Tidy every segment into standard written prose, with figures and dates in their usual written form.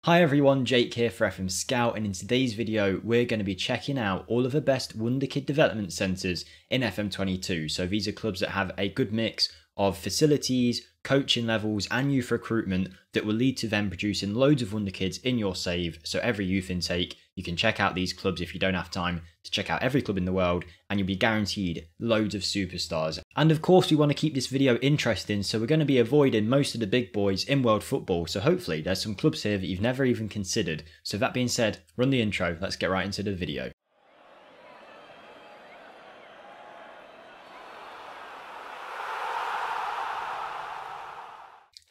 Hi everyone, Jake here for FMSCOUT, and in today's video we're going to be checking out all of the best Wonderkid development centres in FM22. So these are clubs that have a good mix of facilities, coaching levels and youth recruitment that will lead to them producing loads of Wonderkids in your save. So every youth intake, you can check out these clubs if you don't have time to check out every club in the world, and you'll be guaranteed loads of superstars. And of course we want to keep this video interesting, so we're going to be avoiding most of the big boys in world football. So hopefully there's some clubs here that you've never even considered. So that being said, run the intro, let's get right into the video.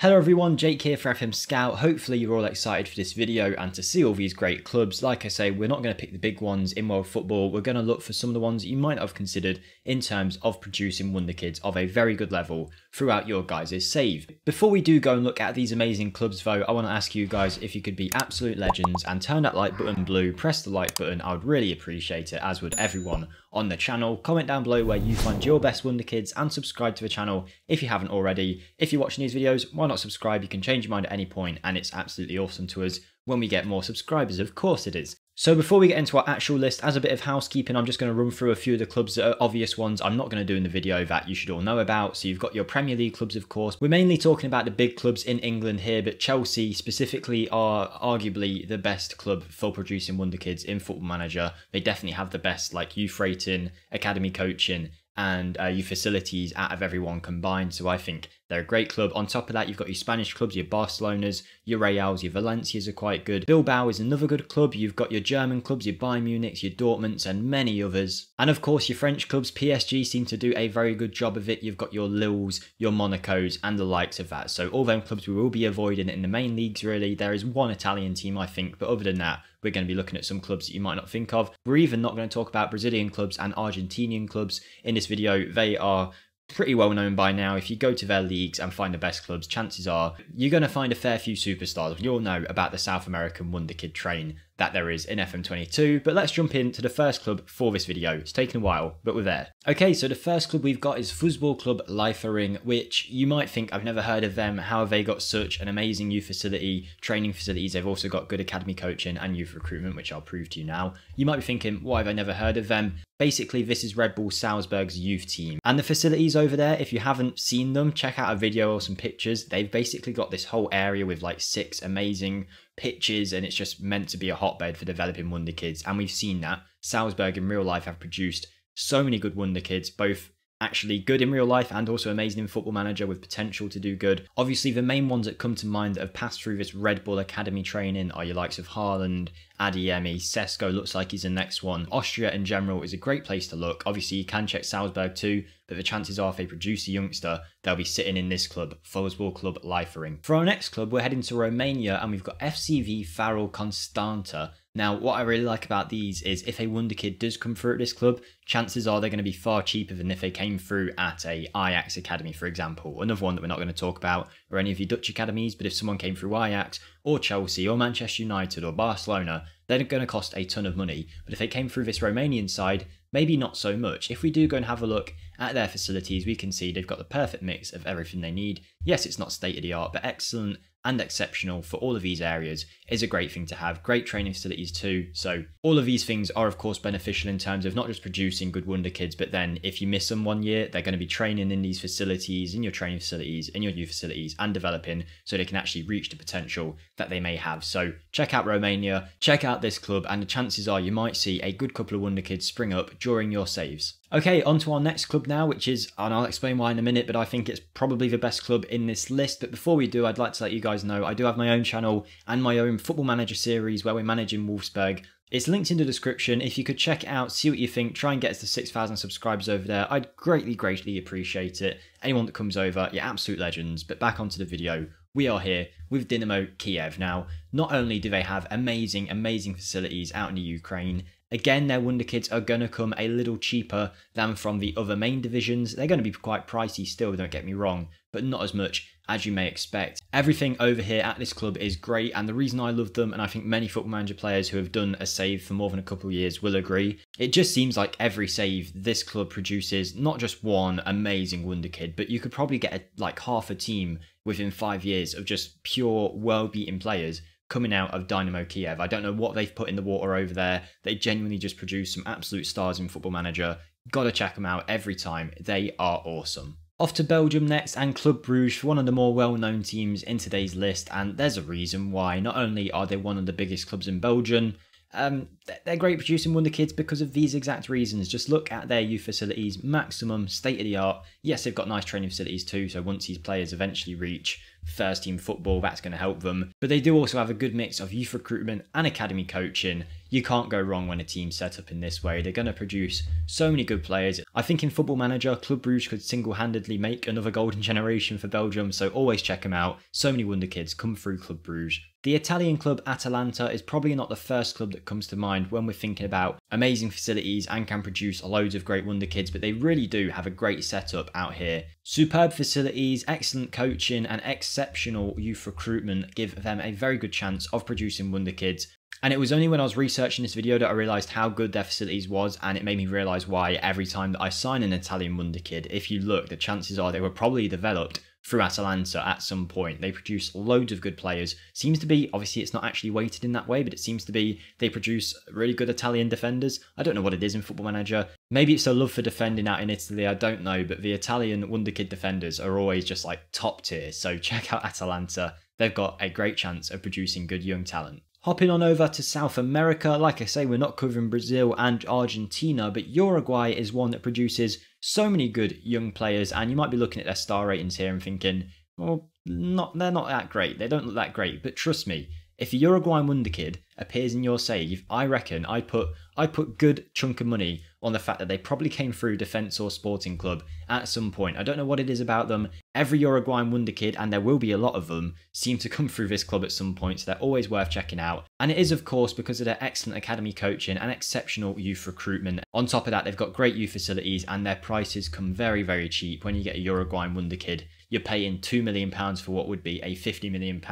Hello everyone, Jake here for FMSCOUT. Hopefully you're all excited for this video and to see all these great clubs. Like I say, we're not going to pick the big ones in world football. We're going to look for some of the ones that you might not have considered in terms of producing Wonderkids of a very good level throughout your guys' save. Before we do go and look at these amazing clubs though, I want to ask you guys if you could be absolute legends and turn that like button blue, press the like button. I would really appreciate it, as would everyone on the channel. Comment down below where you find your best Wonderkids and subscribe to the channel if you haven't already. If you're watching these videos, why not subscribe? You can change your mind at any point and it's absolutely awesome to us when we get more subscribers, of course it is. So before we get into our actual list, as a bit of housekeeping, I'm just going to run through a few of the clubs that are obvious ones I'm not going to do in the video that you should all know about. So you've got your Premier League clubs, of course. We're mainly talking about the big clubs in England here, but Chelsea specifically are arguably the best club for producing Wonderkids in Football Manager. They definitely have the best like youth rating, academy coaching and youth facilities out of everyone combined. So I think they're a great club. On top of that, you've got your Spanish clubs, your Barcelonas, your Reals, your Valencias are quite good. Bilbao is another good club. You've got your German clubs, your Bayern Munichs, your Dortmunds and many others. And of course your French clubs, PSG seem to do a very good job of it. You've got your Lilles, your Monacos and the likes of that. So all them clubs we will be avoiding in the main leagues really. There is one Italian team I think, but other than that, we're going to be looking at some clubs that you might not think of. We're even not going to talk about Brazilian clubs and Argentinian clubs in this video. They are pretty well known by now. If you go to their leagues and find the best clubs, chances are you're going to find a fair few superstars. You all know about the South American Wonderkid train that there is in FM22, but let's jump into the first club for this video. It's taken a while, but we're there. Okay, so the first club we've got is Foosball Club Liefering, which you might think I've never heard of them. How have they got such an amazing youth facility, training facilities? They've also got good academy coaching and youth recruitment, which I'll prove to you now. You might be thinking, why have I never heard of them? Basically, this is Red Bull Salzburg's youth team. And the facilities over there, if you haven't seen them, check out a video or some pictures. They've basically got this whole area with like 6 amazing pitches, and it's just meant to be a hotbed for developing Wonderkids. And we've seen that. Salzburg in real life have produced so many good Wonderkids, both actually good in real life and also amazing in Football Manager with potential to do good. Obviously, the main ones that come to mind that have passed through this Red Bull Academy training are your likes of Haaland, Academies, FMSCOUT looks like he's the next one. Austria in general is a great place to look. Obviously, you can check Salzburg too, but the chances are if they produce a youngster, they'll be sitting in this club, Foosball Club Liefering. For our next club, we're heading to Romania and we've got FCV Farul Constanta. Now, what I really like about these is if a Wonderkid does come through at this club, chances are they're going to be far cheaper than if they came through at a Ajax Academy, for example. Another one that we're not going to talk about, or any of your Dutch academies, but if someone came through Ajax, or Chelsea, or Manchester United, or Barcelona, they're going to cost a ton of money. But if they came through this Romanian side, maybe not so much. If we do go and have a look at their facilities, we can see they've got the perfect mix of everything they need. Yes, it's not state of the art, but excellent and exceptional for all of these areas is a great thing to have. Great training facilities too. So all of these things are of course beneficial in terms of not just producing good Wonderkids, but then if you miss them one year, they're going to be training in these facilities, in your training facilities, in your youth facilities and developing so they can actually reach the potential that they may have. So check out Romania, check out this club, and the chances are you might see a good couple of Wonderkids spring up during your saves. Okay, on to our next club now, which is, and I'll explain why in a minute, but I think it's probably the best club in this list. But before we do, I'd like to let you guys know I do have my own channel and my own Football Manager series where we're managing Wolfsburg. It's linked in the description. If you could check it out, see what you think, try and get us to 6,000 subscribers over there, I'd greatly appreciate it. Anyone that comes over, you're absolute legends. But back onto the video. We are here with Dinamo Kiev. Now, not only do they have amazing facilities out in the Ukraine, again, their Wonderkids are going to come a little cheaper than from the other main divisions. They're going to be quite pricey still, don't get me wrong, but not as much as you may expect. Everything over here at this club is great, and the reason I love them, and I think many Football Manager players who have done a save for more than a couple of years will agree, it just seems like every save this club produces not just one amazing Wonderkid, but you could probably get like half a team within 5 years of just pure world-beating players coming out of Dinamo Kiev. I don't know what they've put in the water over there. They genuinely just produce some absolute stars in Football Manager. Gotta check them out every time. They are awesome. Off to Belgium next, and Club Brugge, one of the more well-known teams in today's list, and there's a reason why. Not only are they one of the biggest clubs in Belgium, they're great producing wonder kids because of these exact reasons. Just look at their youth facilities, maximum state-of-the-art. Yes, they've got nice training facilities too, so once these players eventually reach first team football, that's going to help them. But they do also have a good mix of youth recruitment and academy coaching. You can't go wrong when a team's set up in this way. They're going to produce so many good players. I think in Football Manager, Club Brugge could single-handedly make another golden generation for Belgium, so always check them out. So many wonder kids come through Club Brugge. The Italian club Atalanta is probably not the first club that comes to mind when we're thinking about amazing facilities and can produce loads of great wonder kids, but they really do have a great setup out here. Superb facilities, excellent coaching and exceptional youth recruitment give them a very good chance of producing wonder kids. And it was only when I was researching this video that I realised how good their facilities was, and it made me realise why every time that I sign an Italian wonder kid, if you look, the chances are they were probably developed through Atalanta at some point. They produce loads of good players. Seems to be, obviously it's not actually weighted in that way, but it seems to be they produce really good Italian defenders. I don't know what it is in Football Manager. Maybe it's a love for defending out in Italy, I don't know, but the Italian wonderkid defenders are always just like top tier. So check out Atalanta. They've got a great chance of producing good young talent. Hopping on over to South America, like I say, we're not covering Brazil and Argentina, but Uruguay is one that produces so many good young players, and you might be looking at their star ratings here and thinking, well, they're not that great, they don't look that great, but trust me, if a Uruguayan wonderkid appears in your save, I reckon I'd put good chunk of money on the fact that they probably came through Defense or Sporting Club at some point. I don't know what it is about them. Every Uruguayan wonderkid, and there will be a lot of them, seem to come through this club at some point, so they're always worth checking out. And it is, of course, because of their excellent academy coaching and exceptional youth recruitment. On top of that, they've got great youth facilities, and their prices come very, very cheap. When you get a Uruguayan wonderkid, you're paying £2 million for what would be a £50 million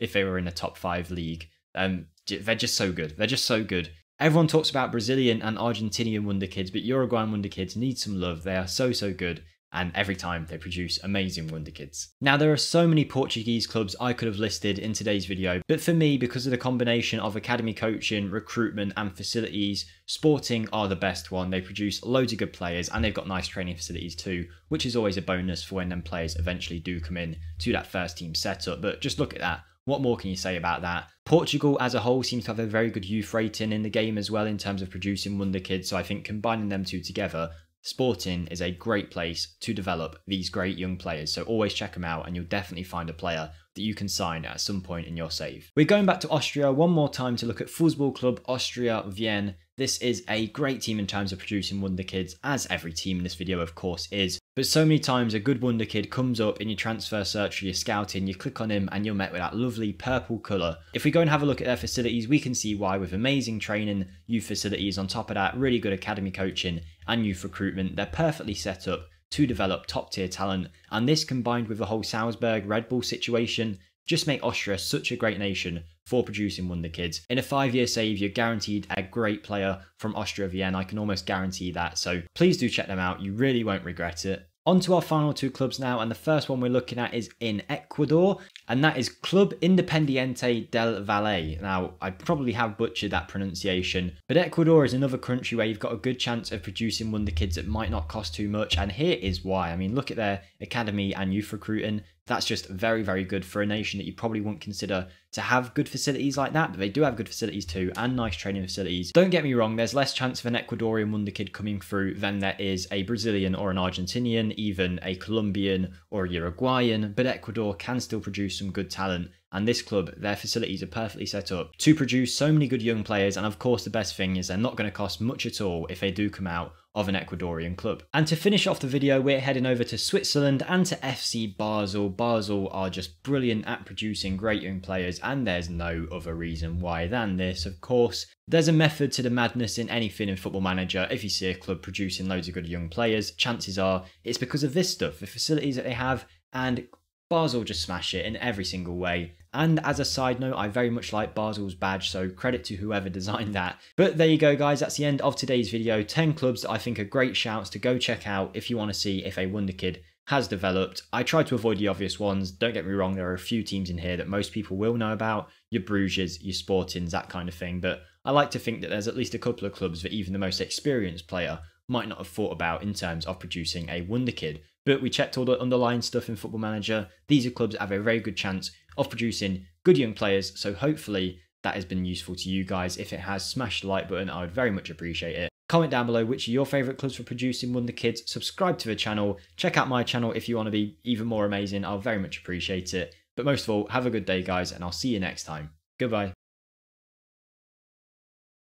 if they were in a top 5 league. They're just so good. They're just so good. Everyone talks about Brazilian and Argentinian wonderkids, but Uruguayan wonderkids need some love. They are so, so good. And every time they produce amazing wonderkids. Now, there are so many Portuguese clubs I could have listed in today's video, but for me, because of the combination of academy coaching, recruitment and facilities, Sporting are the best one. They produce loads of good players, and they've got nice training facilities too, which is always a bonus for when them players eventually do come in to that first team setup. But just look at that. What more can you say about that? Portugal as a whole seems to have a very good youth rating in the game as well in terms of producing wonder kids, so I think combining them two together, Sporting is a great place to develop these great young players, so always check them out and you'll definitely find a player that you can sign at some point in your save. We're going back to Austria one more time to look at Foosball Club Austria Vienne. This is a great team in terms of producing wonder kids, as every team in this video of course is. But so many times a good wonder kid comes up in your transfer search or your scouting, you click on him and you're met with that lovely purple colour. If we go and have a look at their facilities, we can see why, with amazing training, youth facilities, on top of that really good academy coaching and youth recruitment, they're perfectly set up to develop top tier talent. And this combined with the whole Salzburg Red Bull situation just make Austria such a great nation for producing wonder kids. In a 5-year save, you're guaranteed a great player from Austria Vienne. I can almost guarantee that. So please do check them out. You really won't regret it. On to our final two clubs now, and the first one we're looking at is in Ecuador, and that is Club Independiente del Valle. Now, I probably have butchered that pronunciation, but Ecuador is another country where you've got a good chance of producing wonder kids that might not cost too much, and here is why. I mean, look at their academy and youth recruiting. That's just very, very good for a nation that you probably wouldn't consider to have good facilities like that, but they do have good facilities too, and nice training facilities. Don't get me wrong, there's less chance of an Ecuadorian wonder kid coming through than there is a Brazilian or an Argentinian, even a Colombian or a Uruguayan, but Ecuador can still produce some good talent. And this club, their facilities are perfectly set up to produce so many good young players, and of course the best thing is they're not going to cost much at all if they do come out of an Ecuadorian club. And to finish off the video, we're heading over to Switzerland and to FC Basel. Basel are just brilliant at producing great young players, and there's no other reason why than this. Of course, there's a method to the madness in anything in Football Manager. If you see a club producing loads of good young players, chances are it's because of this stuff, the facilities that they have, and Basel just smash it in every single way. And as a side note, I very much like Basel's badge, so credit to whoever designed that. But there you go guys, that's the end of today's video. 10 clubs that I think are great shouts to go check out if you want to see if a wonder kid has developed. I try to avoid the obvious ones. Don't get me wrong, there are a few teams in here that most people will know about, your Bruges, your Sportings, that kind of thing, but I like to think that there's at least a couple of clubs that even the most experienced player might not have thought about in terms of producing a wonderkid. But we checked all the underlying stuff in Football Manager. These are clubs that have a very good chance of producing good young players, so hopefully that has been useful to you guys. If it has, smash the like button, I would very much appreciate it. Comment down below which are your favourite clubs for producing wonderkids, subscribe to the channel, check out my channel if you want to be even more amazing, I'll very much appreciate it. But most of all, have a good day guys, and I'll see you next time. Goodbye.